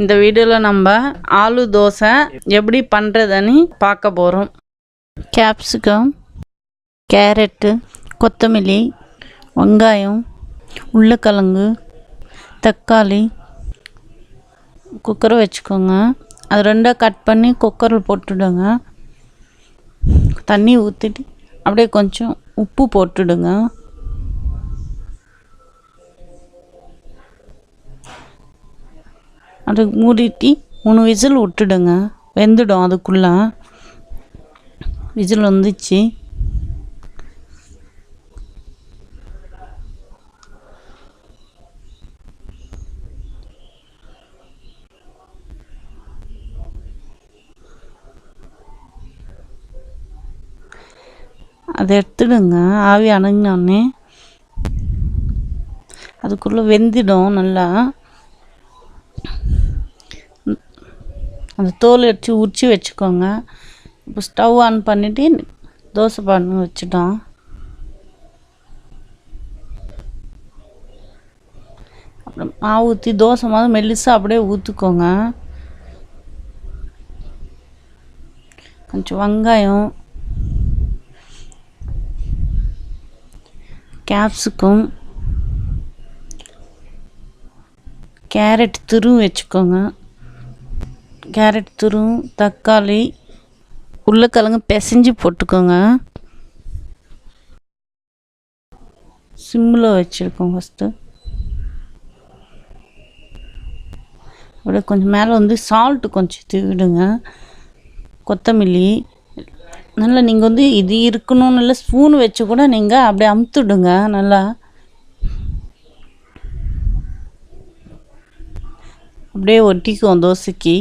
இந்த வீடியோவில் நம்ம ஆலு தோசை எப்படி பண்ணுறதுன்னு பார்க்க போகிறோம். கேப்சிகம், கேரட்டு, கொத்தமல்லி, வெங்காயம், உருளைக்கிழங்கு, தக்காளி, குக்கரை வச்சுக்கோங்க. அது ரெண்டாக கட் பண்ணி குக்கரில் போட்டுடுங்க. தண்ணி ஊற்றிட்டு அப்படியே கொஞ்சம் உப்பு போட்டுடுங்க. அது மூடிட்டு 3 விசில் விட்டுடுங்க. வெந்துடும். அதுக்குள்ளே விசில் வந்துச்சு. அதை எடுத்துடுங்க. ஆவி அணங்கினோடனே அதுக்குள்ளே வெந்திடும் நல்லா. அந்த தோல் எடுத்து உரிச்சு வச்சுக்கோங்க. இப்போ ஸ்டவ் ஆன் பண்ணிவிட்டு தோசை பண்ண வச்சுட்டோம். அப்புறம் மாவு ஊற்றி தோசை மாதிரி மெல்லிசாக அப்படியே ஊற்றிக்கோங்க. கொஞ்சம் வெங்காயம், கேப்சிகம், கேரட் துருவி வச்சுக்கோங்க. கேரட் துருவும், தக்காளி, உருளைக்கிழங்கு பிசைஞ்சு போட்டுக்கோங்க. சிம்மில் வச்சுருக்கோம். ஃபஸ்ட்டு அப்படியே கொஞ்சம் மேலே வந்து சால்ட்டு கொஞ்சம் தூவிடுங்க. கொத்தமல்லி நல்லா நீங்கள் வந்து இது இருக்கணும்னு இல்லை, ஸ்பூன் வச்சு கூட நீங்கள் அப்படியே அமுத்துடுங்க. நல்லா அப்படியே ஒட்டிக்குவோம் தோசைக்கு.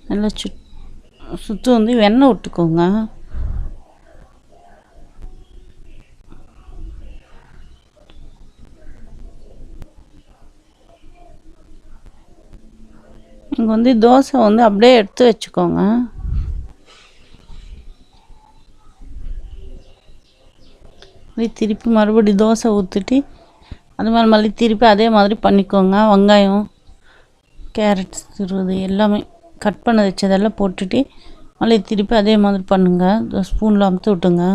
நல்லா சுற்றி வந்து வெண்ணெய் விட்டுக்கோங்க. இங்கே வந்து தோசை வந்து அப்படியே எடுத்து வச்சுக்கோங்க. திருப்பி மறுபடியும் தோசை ஊற்றிட்டு அது மாதிரி மல்லி திருப்பி அதே மாதிரி பண்ணிக்கோங்க. வெங்காயம், கேரட் துருவது எல்லாமே கட் பண்ண வச்சதெல்லாம் போட்டுட்டு மல்லி திருப்பி அதே மாதிரி பண்ணுங்கள். ஸ்பூனில் அமுத்து விட்டுங்க.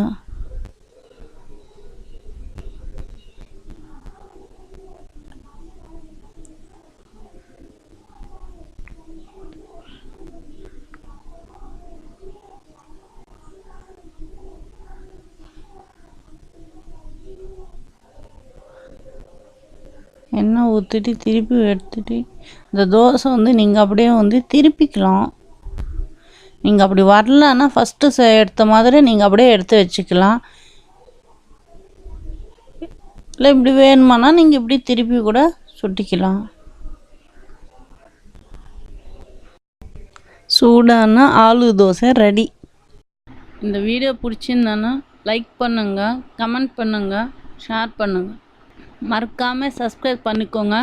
எண்ணெய் ஊற்றிட்டு திருப்பி எடுத்துட்டு இந்த தோசை வந்து நீங்கள் அப்படியே வந்து திருப்பிக்கலாம். நீங்கள் அப்படி வரலன்னா ஃபஸ்ட்டு எடுத்த மாதிரி நீங்கள் அப்படியே எடுத்து வச்சுக்கலாம். இல்லை இப்படி வேணுமானா நீங்கள் இப்படி திருப்பி கூட சுட்டிக்கலாம். சூடான ஆலு தோசை ரெடி. இந்த வீடியோ பிடிச்சிருந்தானா லைக் பண்ணுங்கள், கமெண்ட் பண்ணுங்கள், ஷேர் பண்ணுங்கள். மறக்காமல் சப்ஸ்கிரைப் பண்ணிக்கோங்க.